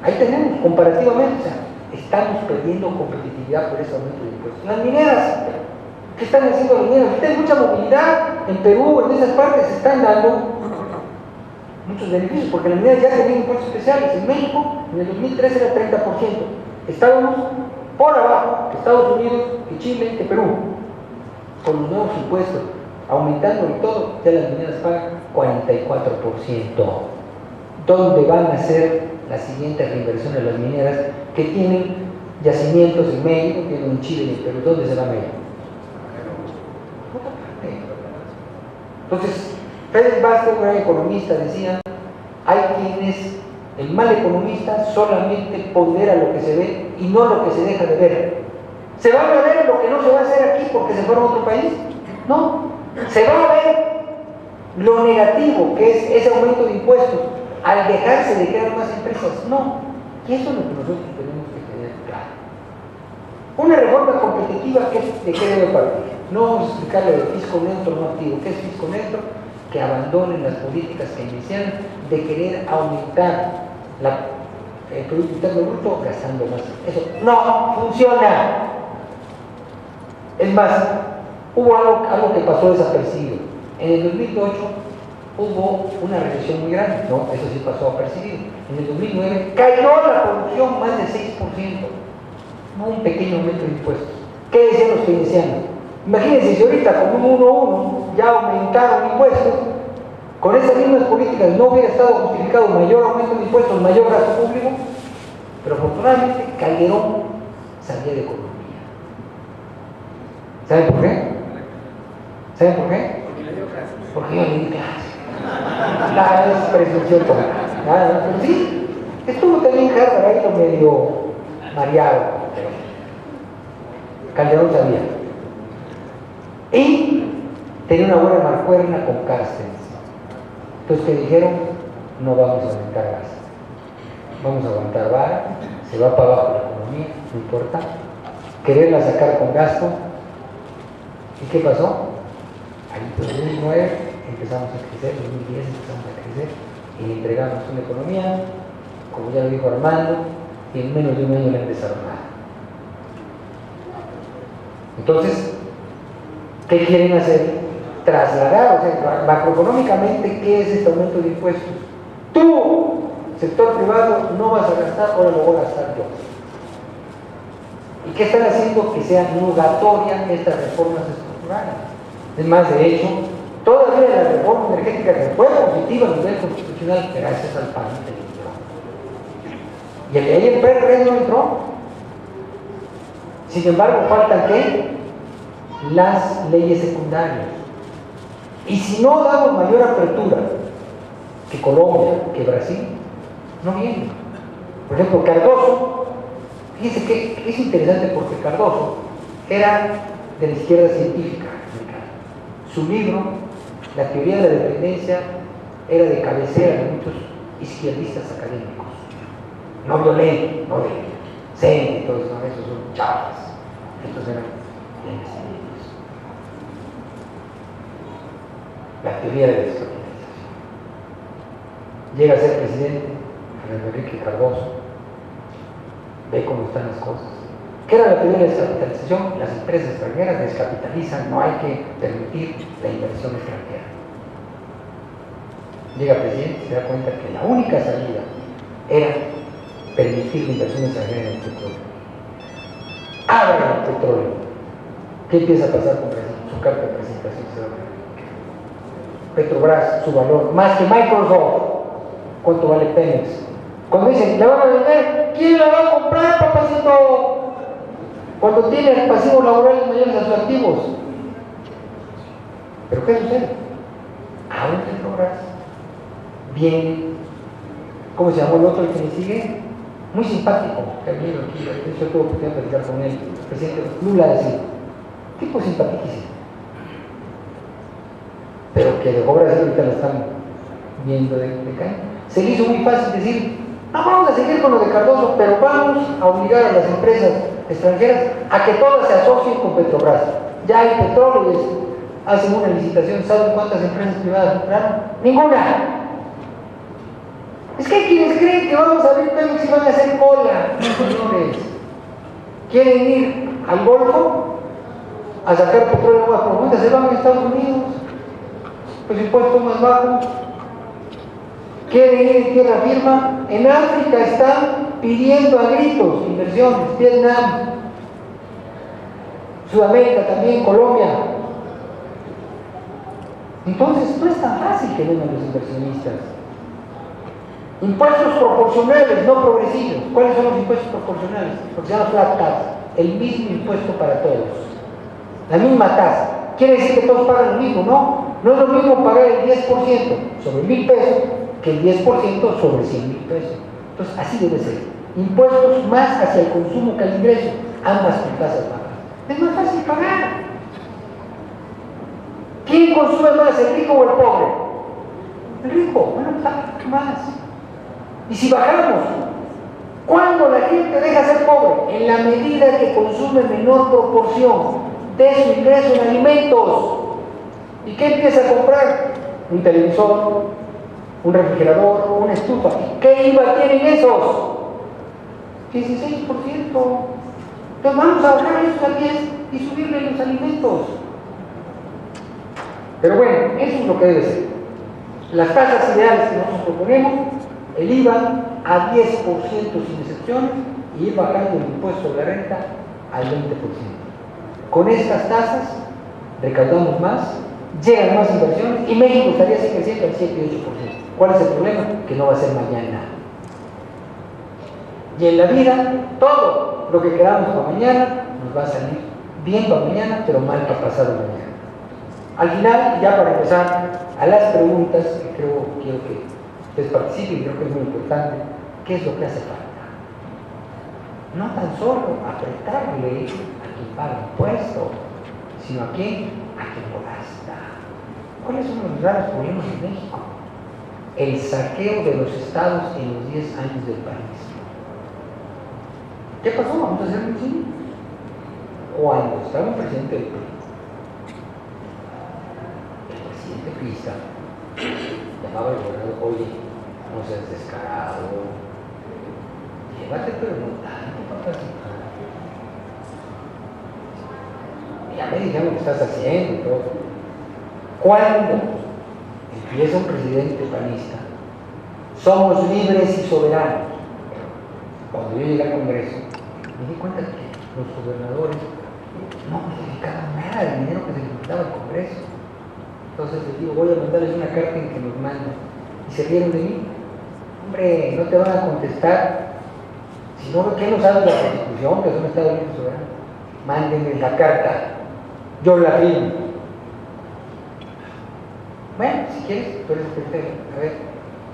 Ahí tenemos, comparativamente, o sea, estamos perdiendo competitividad por ese aumento de impuestos. Las mineras, ¿qué están haciendo las mineras? Ahorita hay mucha movilidad, en Perú, en esas partes se están dando muchos beneficios, porque las mineras ya tenían impuestos especiales. En México, en el 2013 era 30%. Estábamos por abajo que Estados Unidos, que Chile, que Perú. Con los nuevos impuestos, aumentando y todo, ya las mineras pagan 44%. ¿Dónde van a ser las siguientes reinversiones de las mineras que tienen yacimientos en México, tienen en Chile y en Perú? ¿Dónde se van a ir? Entonces, Félix Vázquez, un gran economista, decía, hay quienes, el mal economista solamente pondera lo que se ve y no lo que se deja de ver. ¿Se va a ver lo que no se va a hacer aquí porque se fueron a otro país? No. Se va a ver lo negativo que es ese aumento de impuestos al dejarse de crear más empresas. No. Y eso es lo que nosotros tenemos que tener claro. Una reforma competitiva, ¿de qué debe partir? No vamos a explicarle de fisco neutro no activo. ¿Qué es fisco neutro? Que abandonen las políticas que iniciaron de querer aumentar el Producto Interno Bruto gastando más. Eso no funciona. Es más, hubo algo que pasó desapercibido. En el 2008 hubo una recesión muy grande, no, eso sí pasó apercibido. En el 2009 cayó la producción más de 6%, no un pequeño aumento de impuestos. ¿Qué decían los keynesianos? Imagínense si ahorita con un 1-1 ya aumentaron impuestos, con esas mismas políticas no hubiera estado justificado mayor aumento de impuestos, mayor gasto público, pero afortunadamente Calderón salía de economía. ¿Saben por qué? ¿Saben por qué? Porque yo le di clase. La es presunción total. Pero sí, estuvo también Harvard ahí lo medio mareado. Calderón sabía. Y tenía una buena marcuerna con Carstens. Entonces, que dijeron, no vamos a aumentar gasto. Vamos a aguantar vara, se va para abajo la economía, no importa. Quererla sacar con gasto. ¿Y qué pasó? Ahí en 2009 empezamos a crecer, en 2010 empezamos a crecer y le entregamos una economía, como ya lo dijo Armando, y en menos de un año la han desarmado. Entonces, ¿qué quieren hacer? Trasladar, o sea, macroeconómicamente, ¿qué es este aumento de impuestos? Tú, sector privado, no vas a gastar, ahora lo voy a gastar yo. ¿Y qué están haciendo? Que sea nugatoria estas reformas estructurales. Es más, de hecho, todavía la reforma energética que fue positiva a nivel constitucional, gracias al PAN, entró. Y el de ahí el PRD no entró. Sin embargo, faltan ¿qué? Las leyes secundarias. Y si no damos mayor apertura que Colombia, que Brasil, no viene. Por ejemplo, Cardoso, fíjense que es interesante porque Cardoso era de la izquierda científica americana. Su libro, La teoría de la dependencia, era de cabecera de muchos izquierdistas académicos. No violentos, no de CEN y todo eso, no, esos son chavas. Estos eran científicos. La teoría de la descolonización. Llega a ser presidente Enrique Cardoso, ve cómo están las cosas, ¿Qué era la teoría de descapitalización? Las empresas extranjeras descapitalizan, no hay que permitir la inversión extranjera. Llega el presidente y se da cuenta que la única salida era permitir la inversión extranjera en el petróleo. Abre el petróleo. ¿Qué empieza a pasar con Brasil? Su carta de presentación se abre. Petrobras, su valor, más que Microsoft. ¿Cuánto vale Pemex? Cuando dicen, ¿le van a vender? ¿Quién la va a comprar, papacito? Cuando tiene pasivos laborales mayores a sus activos. ¿Pero qué sucede? Abre Petrobras. Viene, ¿cómo se llamó el otro, el que me sigue? Muy simpático, que ha venido aquí, yo tuve oportunidad de platicar con él, el presidente Lula, decía, tipo simpaticísimo, pero que dejó Brasil, ahorita lo están viendo de caer. Se le hizo muy fácil decir, no, vamos a seguir con lo de Cardoso, pero vamos a obligar a las empresas extranjeras a que todas se asocien con Petrobras. Ya hay petróleo y hacen una licitación, ¿saben cuántas empresas privadas compraron? ¡Ninguna! Es que hay quienes creen que vamos a abrir Pemex y van a hacer cola. No, señores. Quieren ir al Golfo a sacar petróleo de aguas profundas, se van a Estados Unidos, pues impuestos más bajos. Quieren ir en tierra firme. En África están pidiendo a gritos inversiones. Vietnam, Sudamérica también, Colombia. Entonces no es tan fácil que vengan los inversionistas. Impuestos proporcionales, no progresivos. ¿Cuáles son los impuestos proporcionales? Porque se llama flat tax, el mismo impuesto para todos, la misma tasa. Quiere decir que todos pagan lo mismo, ¿no? No es lo mismo pagar el 10% sobre 1,000 pesos que el 10% sobre 100,000 pesos. Entonces, así debe ser. Impuestos más hacia el consumo que al ingreso, ambas con tasas bajas. Es más fácil pagar. ¿Quién consume más, el rico o el pobre? El rico. Bueno, paga más. Y si bajamos, ¿cuándo la gente deja ser pobre? En la medida que consume menor proporción de su ingreso en alimentos. ¿Y qué empieza a comprar? Un televisor, un refrigerador, una estufa. ¿Qué IVA tienen esos? 16%. Entonces vamos a bajar eso también y subirle los alimentos. Pero bueno, eso es lo que debe ser. Las tasas ideales que nosotros proponemos, el IVA a 10% sin excepciones y ir bajando el impuesto sobre la renta al 20%. Con estas tasas recaudamos más, llegan más inversiones y México estaría así creciendo al 7 y 8%. ¿Cuál es el problema? Que no va a ser mañana. Y en la vida, todo lo que queramos para mañana nos va a salir bien para mañana, pero mal para pasado mañana. Al final, ya para empezar a las preguntas, que quiero que ustedes participen, creo que es muy importante, ¿qué es lo que hace falta? No tan solo apretarle a quien paga impuestos, sino a quien lo gasta. ¿Cuáles son los graves problemas en México? El saqueo de los estados en los 10 años del país. ¿Qué pasó? Vamos a hacer un cine. Cuando estaba el presidente del PRI, priista, llamaba al gobernador, oye, no seas descarado, llévate, pero no tanto, papacito. Ya me dijeron lo que estás haciendo y todo. Cuando empieza un presidente panista, somos libres y soberanos. Cuando yo llegué al Congreso, me di cuenta que los gobernadores no modificaban nada del dinero que se les mandaba al Congreso. Entonces les digo, voy a mandarles una carta en que nos mandan. Y se rieron de mí. Hombre, no te van a contestar. Si no, ¿qué no sabes la Constitución? Que son Estados Unidos soberanos. Mándenme la carta. Yo la firmo. Bueno, si quieres, tú eres perfecto. A ver,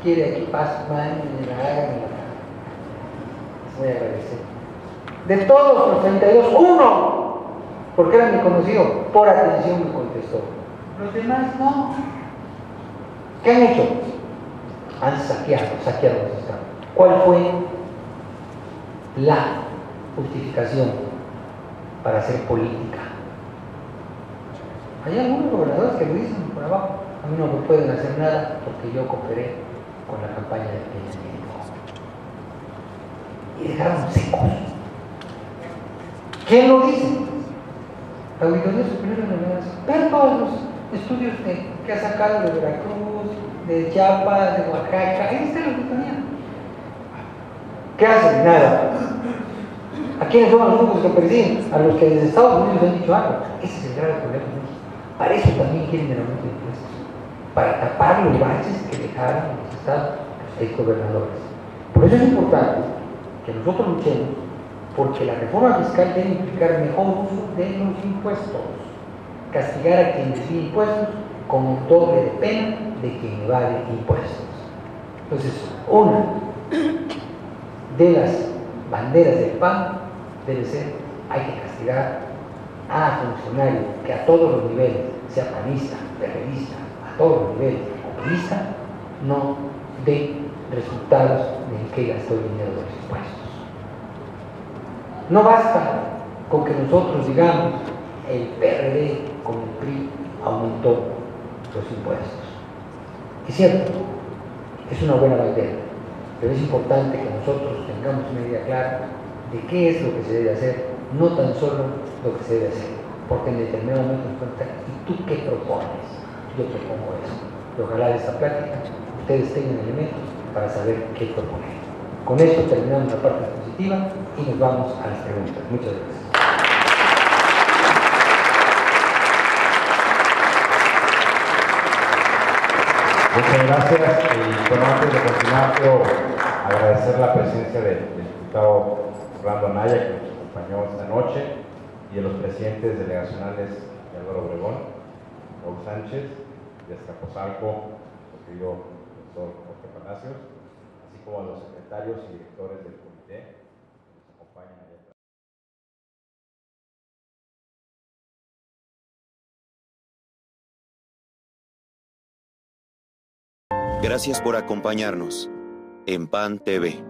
quiere aquí paz, mándenme la hagan. Les voy a agradecer. De todos los 32, uno, porque era mi conocido, por atención me contestó. Los demás no. ¿Qué han hecho? Han saqueado los estados. ¿Cuál fue la justificación para hacer política? Hay algunos gobernadores que lo dicen por abajo. A mí no me pueden hacer nada porque yo cooperé con la campaña de Peña Nieto. Y dejaron secos. ¿Quién lo dice? La Auditoría Superior de la Nación. Ver todos los estudios que ha sacado de Veracruz, de Chiapas, de Oaxaca. Ahí está la auditoría. ¿Qué hacen? Nada. ¿A quiénes son los únicos que persiguen? A los que desde Estados Unidos han dicho algo. Ese es el grave problema de México. Para eso también quieren el aumento de impuestos. Para tapar los baches que dejaron los estados, los exgobernadores. Por eso es importante que nosotros luchemos porque la reforma fiscal debe implicar mejor uso de los impuestos. Castigar a quien recibe impuestos con el doble de pena de quien evade impuestos. Entonces, una de las banderas del PAN debe ser: hay que castigar a funcionarios que a todos los niveles, sea panista, periodista, a todos los niveles, comunista, no dé resultados en que gastó el dinero de los impuestos. No basta con que nosotros digamos el PRD con el PRI aumentó los impuestos. Es cierto, es una buena bandera, pero es importante que nosotros tengamos una idea clara de qué es lo que se debe hacer, no tan solo lo que se debe hacer, porque en determinado momento nos preguntan: ¿y tú qué propones? Yo propongo eso. Y ojalá de esta plática ustedes tengan elementos para saber qué proponer. Con esto terminamos la parte expositiva y nos vamos a las preguntas. Muchas gracias. Muchas gracias. Y bueno, antes de continuar, quiero agradecer la presencia del diputado Orlando Anaya, que nos acompañó esta noche, y de los presidentes delegacionales de Álvaro Obregón, Raúl Sánchez, de Azcapotzalco, el querido doctor Jorge Palacios, así como a los secretarios y directores del comité que nos acompañan allá atrás. Gracias por acompañarnos en PAN TV.